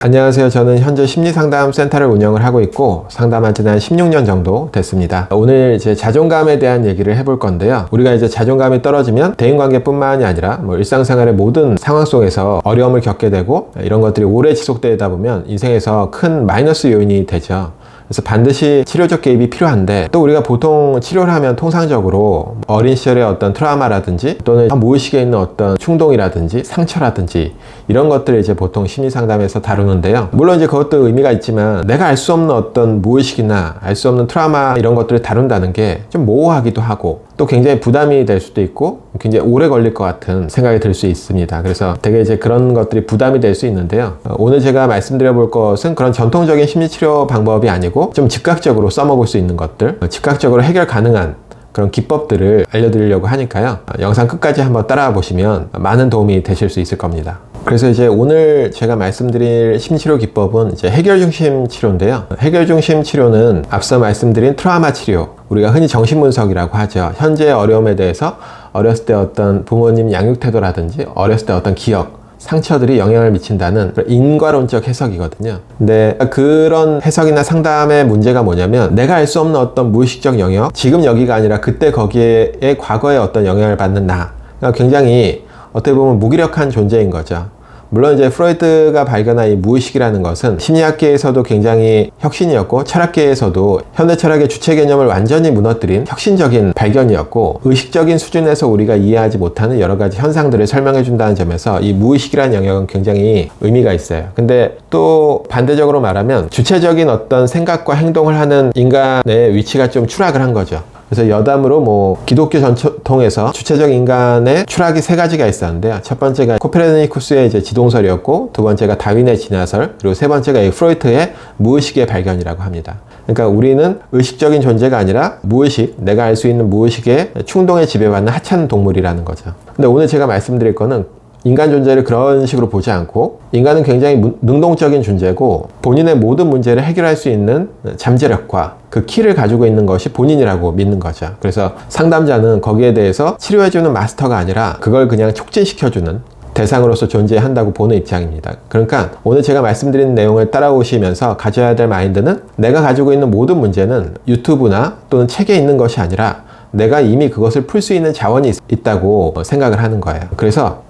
안녕하세요. 저는 현재 심리상담센터를 운영을 하고 있고 상담한 지는 한 16년 정도 됐습니다. 오늘 이제 자존감에 대한 얘기를 해볼 건데요. 우리가 이제 자존감이 떨어지면 대인관계뿐만이 아니라 일상생활의 모든 상황 속에서 어려움을 겪게 되고 이런 것들이 오래 지속되다 보면 인생에서 큰 마이너스 요인이 되죠. 그래서 반드시 치료적 개입이 필요한데, 또 우리가 보통 치료를 하면 통상적으로 어린 시절의 어떤 트라우마라든지 또는 무의식에 있는 어떤 충동이라든지 상처라든지 이런 것들을 이제 보통 심리상담에서 다루는데요. 물론 이제 그것도 의미가 있지만 내가 알 수 없는 어떤 무의식이나 알 수 없는 트라우마 이런 것들을 다룬다는 게 좀 모호하기도 하고 또 굉장히 부담이 될 수도 있고 굉장히 오래 걸릴 것 같은 생각이 들 수 있습니다. 그래서 되게 이제 그런 것들이 부담이 될 수 있는데요. 오늘 제가 말씀드려 볼 것은 그런 전통적인 심리치료 방법이 아니고 좀 즉각적으로 써먹을 수 있는 것들, 즉각적으로 해결 가능한 그런 기법들을 알려드리려고 하니까요. 영상 끝까지 한번 따라와 보시면 많은 도움이 되실 수 있을 겁니다. 그래서 이제 오늘 제가 말씀드릴 심치료 기법은 이제 해결 중심 치료인데요. 해결 중심 치료는 앞서 말씀드린 트라우마 치료, 우리가 흔히 정신분석이라고 하죠. 현재의 어려움에 대해서 어렸을 때 어떤 부모님 양육 태도라든지 어렸을 때 어떤 기억, 상처들이 영향을 미친다는 인과론적 해석이거든요. 근데 그런 해석이나 상담의 문제가 뭐냐면 내가 알 수 없는 어떤 무의식적 영역, 지금 여기가 아니라 그때 거기에 과거에 어떤 영향을 받는 나, 그러니까 굉장히 어떻게 보면 무기력한 존재인 거죠. 물론 이제 프로이트가 발견한 이 무의식이라는 것은 심리학계에서도 굉장히 혁신이었고 철학계에서도 현대 철학의 주체 개념을 완전히 무너뜨린 혁신적인 발견이었고, 의식적인 수준에서 우리가 이해하지 못하는 여러 가지 현상들을 설명해 준다는 점에서 이 무의식이라는 영역은 굉장히 의미가 있어요. 근데 또 반대적으로 말하면 주체적인 어떤 생각과 행동을 하는 인간의 위치가 좀 추락을 한 거죠. 그래서 여담으로 기독교 전통에서 주체적 인간의 추락이 세 가지가 있었는데요. 첫 번째가 코페르니쿠스의 이제 지동설이었고, 두 번째가 다윈의 진화설, 그리고 세 번째가 이 프로이트의 무의식의 발견이라고 합니다. 그러니까 우리는 의식적인 존재가 아니라 무의식, 내가 알 수 있는 무의식의 충동에 지배받는 하찮은 동물이라는 거죠. 근데 오늘 제가 말씀드릴 거는 인간 존재를 그런 식으로 보지 않고, 인간은 굉장히 능동적인 존재고 본인의 모든 문제를 해결할 수 있는 잠재력과 그 키를 가지고 있는 것이 본인이라고 믿는 거죠. 그래서 상담자는 거기에 대해서 치료해주는 마스터가 아니라 그걸 그냥 촉진시켜주는 대상으로서 존재한다고 보는 입장입니다. 그러니까 오늘 제가 말씀드린 내용을 따라오시면서 가져야 될 마인드는 내가 가지고 있는 모든 문제는 유튜브나 또는 책에 있는 것이 아니라 내가 이미 그것을 풀 수 있는 자원이 있다고 생각을 하는 거예요. 그래서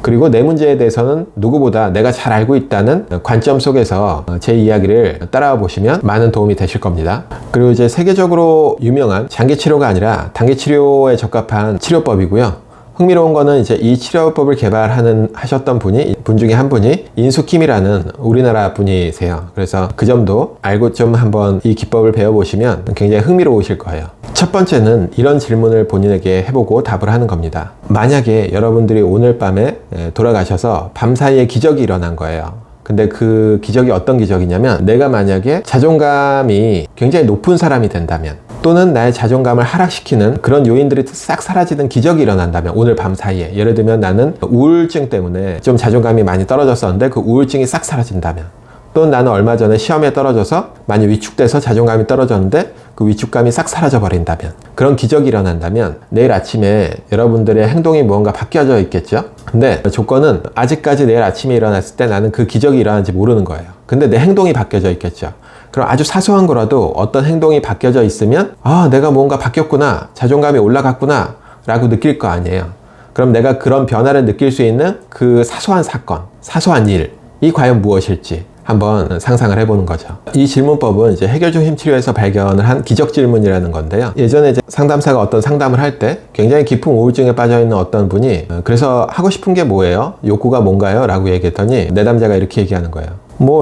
그리고 내 문제에 대해서는 누구보다 내가 잘 알고 있다는 관점 속에서 제 이야기를 따라와 보시면 많은 도움이 되실 겁니다. 그리고 이제 세계적으로 유명한 장기 치료가 아니라 단기 치료에 적합한 치료법이고요. 흥미로운 거는 이제 이 치료법을 하셨던 분 중에 한 분이 인수킴이라는 우리나라 분이세요. 그래서 그 점도 알고 좀 한번 이 기법을 배워보시면 굉장히 흥미로우실 거예요. 첫 번째는 이런 질문을 본인에게 해보고 답을 하는 겁니다. 만약에 여러분들이 오늘 밤에 돌아가셔서 밤사이에 기적이 일어난 거예요. 근데 그 기적이 어떤 기적이냐면, 내가 만약에 자존감이 굉장히 높은 사람이 된다면, 또는 나의 자존감을 하락시키는 그런 요인들이 싹 사라지는 기적이 일어난다면, 오늘 밤 사이에 예를 들면 나는 우울증 때문에 좀 자존감이 많이 떨어졌었는데 그 우울증이 싹 사라진다면, 또는 나는 얼마 전에 시험에 떨어져서 많이 위축돼서 자존감이 떨어졌는데 그 위축감이 싹 사라져 버린다면, 그런 기적이 일어난다면 내일 아침에 여러분들의 행동이 무언가 바뀌어져 있겠죠. 근데 조건은 아직까지 내일 아침에 일어났을 때 나는 그 기적이 일어난지 모르는 거예요. 근데 내 행동이 바뀌어져 있겠죠. 그럼 아주 사소한 거라도 어떤 행동이 바뀌어져 있으면 내가 뭔가 바뀌었구나, 자존감이 올라갔구나 라고 느낄 거 아니에요. 그럼 내가 그런 변화를 느낄 수 있는 그 사소한 사건, 사소한 일이 과연 무엇일지 한번 상상을 해보는 거죠. 이 질문법은 이제 해결 중심 치료에서 발견을 한 기적 질문이라는 건데요. 예전에 이제 상담사가 어떤 상담을 할 때 굉장히 깊은 우울증에 빠져있는 어떤 분이 그래서 하고 싶은 게 뭐예요? 욕구가 뭔가요? 라고 얘기했더니 내담자가 이렇게 얘기하는 거예요.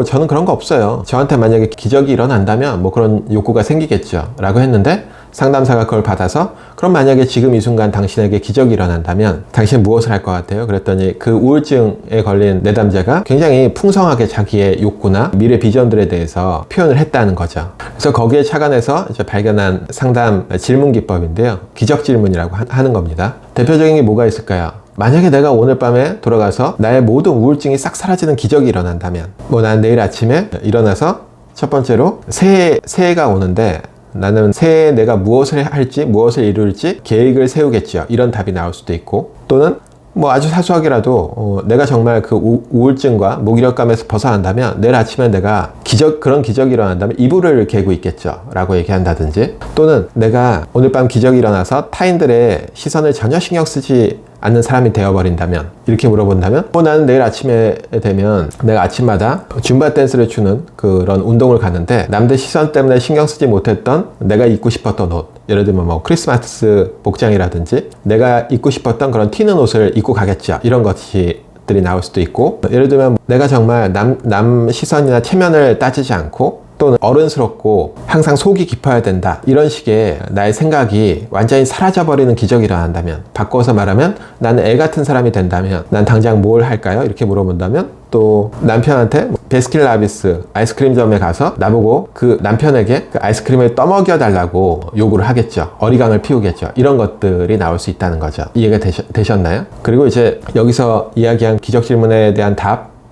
저는 그런 거 없어요. 저한테 만약에 기적이 일어난다면 그런 욕구가 생기겠죠. 라고 했는데 상담사가 그걸 받아서, 그럼 만약에 지금 이 순간 당신에게 기적이 일어난다면 당신은 무엇을 할 것 같아요? 그랬더니 그 우울증에 걸린 내담자가 굉장히 풍성하게 자기의 욕구나 미래 비전들에 대해서 표현을 했다는 거죠. 그래서 거기에 착안해서 이제 발견한 상담 질문 기법인데요. 기적 질문이라고 하는 겁니다. 대표적인 게 뭐가 있을까요? 만약에 내가 오늘 밤에 돌아가서 나의 모든 우울증이 싹 사라지는 기적이 일어난다면, 난 내일 아침에 일어나서 첫 번째로 새해가 오는데 나는 새해에 내가 무엇을 할지, 무엇을 이룰지 계획을 세우겠죠. 이런 답이 나올 수도 있고, 또는 뭐 아주 사소하게라도 내가 정말 그 우울증과 무기력감에서 벗어난다면 내일 아침에 내가 그런 기적이 일어난다면 이불을 개고 있겠죠 라고 얘기한다든지, 또는 내가 오늘 밤 기적이 일어나서 타인들의 시선을 전혀 신경 쓰지 않는 사람이 되어버린다면, 이렇게 물어본다면, 나는 내일 아침에 되면 내가 아침마다 줌바 댄스를 추는 그런 운동을 가는데 남들 시선 때문에 신경 쓰지 못했던 내가 입고 싶었던 옷, 예를 들면 뭐 크리스마스 복장이라든지 내가 입고 싶었던 그런 튀는 옷을 입고 가겠죠. 이런 것들이 나올 수도 있고, 예를 들면 내가 정말 남 시선이나 체면을 따지지 않고 또는 어른스럽고 항상 속이 깊어야 된다, 이런 식의 나의 생각이 완전히 사라져버리는 기적이 일어난다면, 바꿔서 말하면 나는 애 같은 사람이 된다면 난 당장 뭘 할까요? 이렇게 물어본다면, 또 남편한테 베스킨라빈스 아이스크림점에 가서 나보고 그 남편에게 그 아이스크림을 떠먹여 달라고 요구를 하겠죠. 어리광을 피우겠죠. 이런 것들이 나올 수 있다는 거죠. 이해가 되셨나요? 그리고 이제 여기서 이야기한 기적 질문에 대한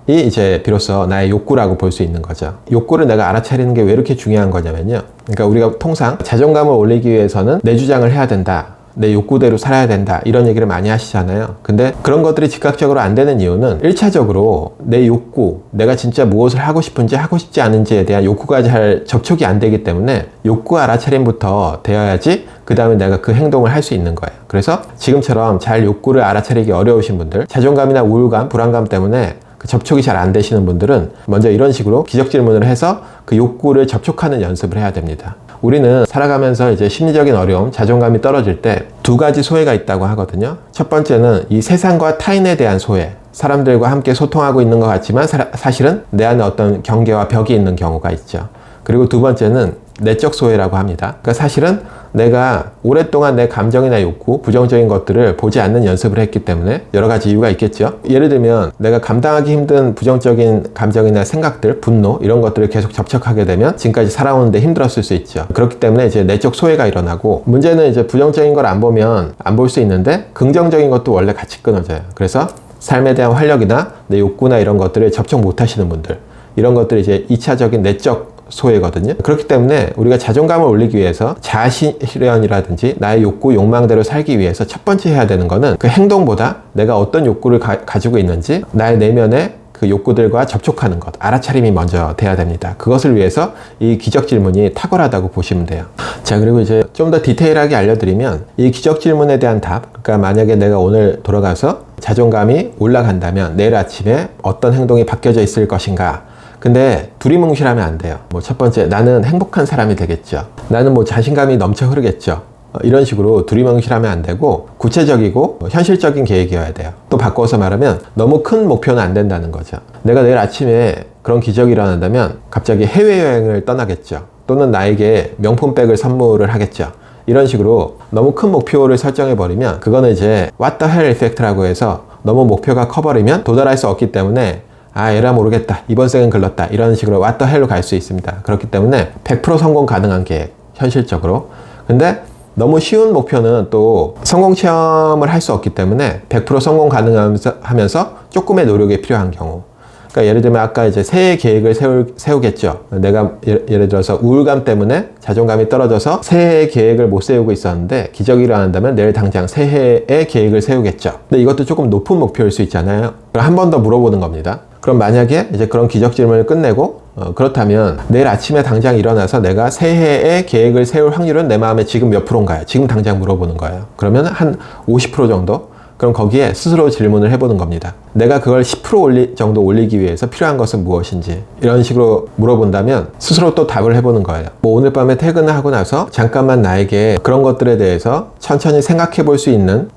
이 이제 비로소 나의 욕구라고 볼 수 있는 거죠. 욕구를 내가 알아차리는 게 왜 이렇게 중요한 거냐면요, 그러니까 우리가 통상 자존감을 올리기 위해서는 내 주장을 해야 된다, 내 욕구대로 살아야 된다, 이런 얘기를 많이 하시잖아요. 근데 그런 것들이 즉각적으로 안 되는 이유는 1차적으로 내 욕구, 내가 진짜 무엇을 하고 싶은지 하고 싶지 않은지에 대한 욕구가 잘 접촉이 안 되기 때문에 욕구 알아차림부터 되어야지 그 다음에 내가 그 행동을 할 수 있는 거예요. 그래서 지금처럼 잘 욕구를 알아차리기 어려우신 분들, 자존감이나 우울감, 불안감 때문에 접촉이 잘 안 되시는 분들은 먼저 이런 식으로 기적 질문을 해서 그 욕구를 접촉하는 연습을 해야 됩니다. 우리는 살아가면서 이제 심리적인 어려움, 자존감이 떨어질 때 두 가지 소외가 있다고 하거든요. 첫 번째는 이 세상과 타인에 대한 소외, 사람들과 함께 소통하고 있는 것 같지만 사실은 내 안에 어떤 경계와 벽이 있는 경우가 있죠. 그리고 두 번째는 내적 소외라고 합니다. 그러니까 사실은 내가 오랫동안 내 감정이나 욕구, 부정적인 것들을 보지 않는 연습을 했기 때문에 여러 가지 이유가 있겠죠. 예를 들면 내가 감당하기 힘든 부정적인 감정이나 생각들, 분노, 이런 것들을 계속 접촉하게 되면 지금까지 살아오는데 힘들었을 수 있죠. 그렇기 때문에 이제 내적 소외가 일어나고, 문제는 이제 부정적인 걸 안 보면 안 볼 수 있는데 긍정적인 것도 원래 같이 끊어져요. 그래서 삶에 대한 활력이나 내 욕구나 이런 것들을 접촉 못 하시는 분들, 이런 것들이 이제 2차적인 내적 소외거든요. 그렇기 때문에 우리가 자존감을 올리기 위해서 자아 실현이라든지 나의 욕구, 욕망대로 살기 위해서 첫 번째 해야 되는 거는 그 행동보다 내가 어떤 욕구를 가지고 있는지 나의 내면에 그 욕구들과 접촉하는 것, 알아차림이 먼저 돼야 됩니다. 그것을 위해서 이 기적 질문이 탁월하다고 보시면 돼요. 자, 그리고 이제 좀 더 디테일하게 알려드리면, 이 기적 질문에 대한 답, 그러니까 만약에 내가 오늘 돌아가서 자존감이 올라간다면 내일 아침에 어떤 행동이 바뀌어져 있을 것인가. 근데 두리뭉실하면 안 돼요. 뭐 첫 번째, 나는 행복한 사람이 되겠죠. 나는 뭐 자신감이 넘쳐 흐르겠죠. 이런 식으로 두리뭉실하면 안 되고 구체적이고 현실적인 계획이어야 돼요. 또 바꿔서 말하면 너무 큰 목표는 안 된다는 거죠. 내가 내일 아침에 그런 기적이 일어난다면 갑자기 해외여행을 떠나겠죠. 또는 나에게 명품백을 선물을 하겠죠. 이런 식으로 너무 큰 목표를 설정해버리면 그거는 이제 what the hell effect라고 해서 너무 목표가 커버리면 도달할 수 없기 때문에 에라 모르겠다, 이번 생은 글렀다, 이런 식으로 what the hell로 갈 수 있습니다. 그렇기 때문에 100% 성공 가능한 계획, 현실적으로. 근데 너무 쉬운 목표는 또 성공 체험을 할 수 없기 때문에 100% 성공 가능하면서 조금의 노력이 필요한 경우. 그러니까 예를 들면 아까 이제 새해 계획을 세우겠죠. 내가 예를 들어서 우울감 때문에 자존감이 떨어져서 새해 계획을 못 세우고 있었는데 기적이 일어난다면 내일 당장 새해의 계획을 세우겠죠. 근데 이것도 조금 높은 목표일 수 있잖아요. 그럼 한 번 더 물어보는 겁니다. 그럼 만약에 이제 그런 기적 질문을 끝내고 그렇다면 내일 아침에 당장 일어나서 내가 새해의 계획을 세울 확률은 내 마음에 지금 몇 프로인가요? 지금 당장 물어보는 거예요. 그러면 한 50% 정도? 그럼 거기에 스스로 질문을 해보는 겁니다. 내가 그걸 10% 정도 올리기 위해서 필요한 것은 무엇인지, 이런 식으로 물어본다면 스스로 또 답을 해보는 거예요. 뭐 오늘 밤에 퇴근을 하고 나서 잠깐만 나에게 그런 것들에 대해서 천천히 생각해 볼 수 있는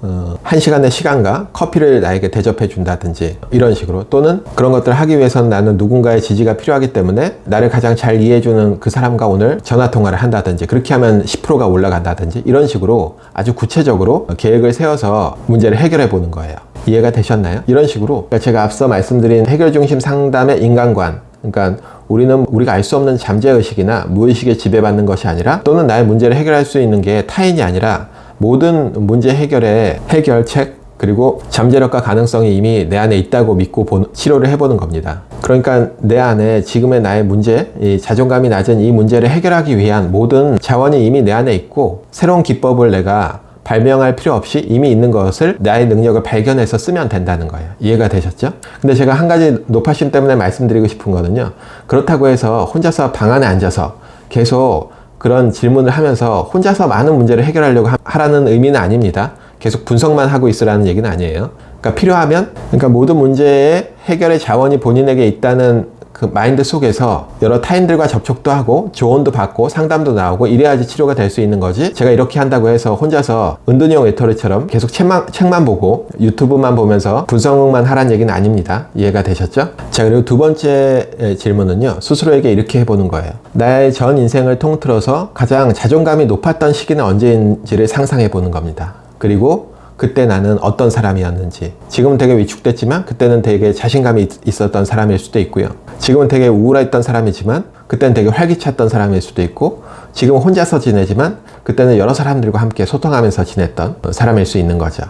1시간의 시간과 커피를 나에게 대접해 준다든지, 이런 식으로. 또는 그런 것들을 하기 위해서는 나는 누군가의 지지가 필요하기 때문에 나를 가장 잘 이해해주는 그 사람과 오늘 전화통화를 한다든지, 그렇게 하면 10%가 올라간다든지, 이런 식으로 아주 구체적으로 계획을 세워서 문제를 해결해 보는 거예요. 이해가 되셨나요? 이런 식으로 제가 앞서 말씀드린 해결 중심 상담의 인간관, 그러니까 우리는 우리가 알 수 없는 잠재의식이나 무의식에 지배받는 것이 아니라, 또는 나의 문제를 해결할 수 있는 게 타인이 아니라 모든 문제 해결의 해결책, 그리고 잠재력과 가능성이 이미 내 안에 있다고 믿고 치료를 해보는 겁니다. 그러니까 내 안에 지금의 나의 문제, 이 자존감이 낮은 이 문제를 해결하기 위한 모든 자원이 이미 내 안에 있고, 새로운 기법을 내가 발명할 필요 없이 이미 있는 것을 나의 능력을 발견해서 쓰면 된다는 거예요. 이해가 되셨죠? 근데 제가 한 가지 노파심 때문에 말씀드리고 싶은 거는요. 그렇다고 해서 혼자서 방 안에 앉아서 계속 그런 질문을 하면서 혼자서 많은 문제를 해결하려고 하라는 의미는 아닙니다. 계속 분석만 하고 있으라는 얘기는 아니에요. 그러니까 필요하면, 그러니까 모든 문제의 해결의 자원이 본인에게 있다는 그 마인드 속에서 여러 타인들과 접촉도 하고 조언도 받고 상담도 나오고 이래야지 치료가 될 수 있는 거지, 제가 이렇게 한다고 해서 혼자서 은둔형 외톨이처럼 계속 책만 보고 유튜브만 보면서 분석만 하라는 얘기는 아닙니다. 이해가 되셨죠? 자, 그리고 두 번째 질문은요, 스스로에게 이렇게 해보는 거예요. 나의 전 인생을 통틀어서 가장 자존감이 높았던 시기는 언제인지를 상상해 보는 겁니다. 그리고 그때 나는 어떤 사람이었는지. 지금은 되게 위축됐지만 그때는 되게 자신감이 있었던 사람일 수도 있고요. 지금은 되게 우울했던 사람이지만 그때는 되게 활기찼던 사람일 수도 있고, 지금은 혼자서 지내지만 그때는 여러 사람들과 함께 소통하면서 지냈던 사람일 수 있는 거죠.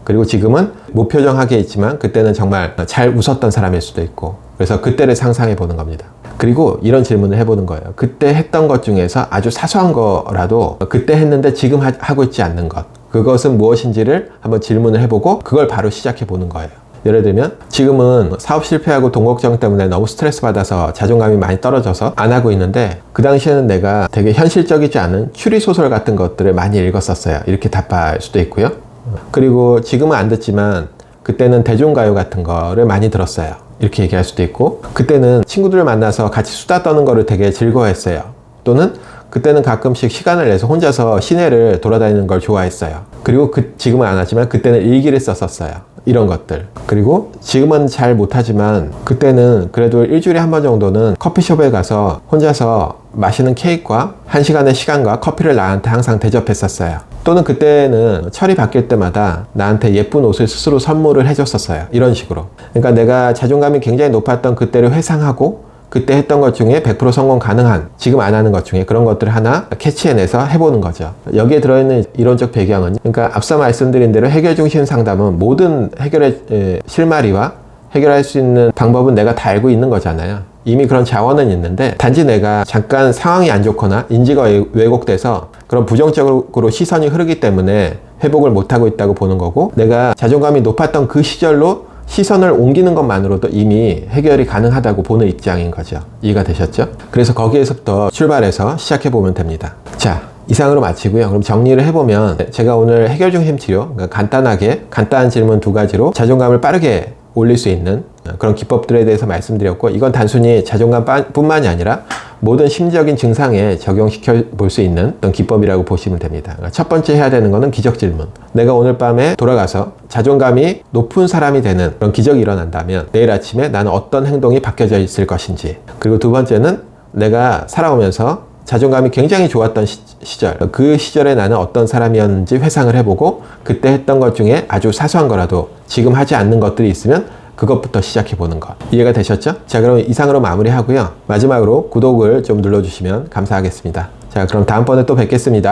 그리고 지금은 무표정하게 있지만 그때는 정말 잘 웃었던 사람일 수도 있고, 그래서 그때를 상상해 보는 겁니다. 그리고 이런 질문을 해보는 거예요. 그때 했던 것 중에서 아주 사소한 거라도 그때 했는데 지금 하고 있지 않는 것, 그것은 무엇인지를 한번 질문을 해보고 그걸 바로 시작해 보는 거예요. 예를 들면 지금은 사업 실패하고 돈 걱정 때문에 너무 스트레스 받아서 자존감이 많이 떨어져서 안 하고 있는데, 그 당시에는 내가 되게 현실적이지 않은 추리소설 같은 것들을 많이 읽었었어요. 이렇게 답할 수도 있고요. 그리고 지금은 안 듣지만 그때는 대중가요 같은 거를 많이 들었어요. 이렇게 얘기할 수도 있고, 그때는 친구들을 만나서 같이 수다 떠는 거를 되게 즐거워했어요. 또는 그때는 가끔씩 시간을 내서 혼자서 시내를 돌아다니는 걸 좋아했어요. 그리고 지금은 안 하지만 그때는 일기를 썼었어요. 이런 것들. 그리고 지금은 잘 못하지만 그때는 그래도 일주일에 한 번 정도는 커피숍에 가서 혼자서 마시는 케이크와 1시간의 시간과 커피를 나한테 항상 대접했었어요. 또는 그때는 철이 바뀔 때마다 나한테 예쁜 옷을 스스로 선물을 해줬었어요. 이런 식으로. 그러니까 내가 자존감이 굉장히 높았던 그때를 회상하고 그때 했던 것 중에 100% 성공 가능한, 지금 안 하는 것 중에 그런 것들을 하나 캐치해내서 해보는 거죠. 여기에 들어있는 이론적 배경은, 그러니까 앞서 말씀드린 대로 해결 중심 상담은 모든 해결의 실마리와 해결할 수 있는 방법은 내가 다 알고 있는 거잖아요. 이미 그런 자원은 있는데, 단지 내가 잠깐 상황이 안 좋거나 인지가 왜곡돼서 그런 부정적으로 시선이 흐르기 때문에 회복을 못하고 있다고 보는 거고, 내가 자존감이 높았던 그 시절로 시선을 옮기는 것만으로도 이미 해결이 가능하다고 보는 입장인 거죠. 이해가 되셨죠? 그래서 거기에서부터 출발해서 시작해보면 됩니다. 자, 이상으로 마치고요. 그럼 정리를 해보면, 제가 오늘 해결 중심 치료, 그러니까 간단한 질문 2가지로 자존감을 빠르게 올릴 수 있는 그런 기법들에 대해서 말씀드렸고, 이건 단순히 자존감 뿐만이 아니라 모든 심리적인 증상에 적용시켜 볼 수 있는 그런 기법이라고 보시면 됩니다. 그러니까 첫 번째 해야 되는 거는 기적 질문. 내가 오늘 밤에 돌아가서 자존감이 높은 사람이 되는 그런 기적이 일어난다면 내일 아침에 나는 어떤 행동이 바뀌어져 있을 것인지. 그리고 두 번째는 내가 살아오면서 자존감이 굉장히 좋았던 시절, 그 시절에 나는 어떤 사람이었는지 회상을 해보고 그때 했던 것 중에 아주 사소한 거라도 지금 하지 않는 것들이 있으면 그것부터 시작해보는 것. 이해가 되셨죠? 자, 그럼 이상으로 마무리하고요. 마지막으로 구독을 좀 눌러주시면 감사하겠습니다. 자, 그럼 다음번에 또 뵙겠습니다.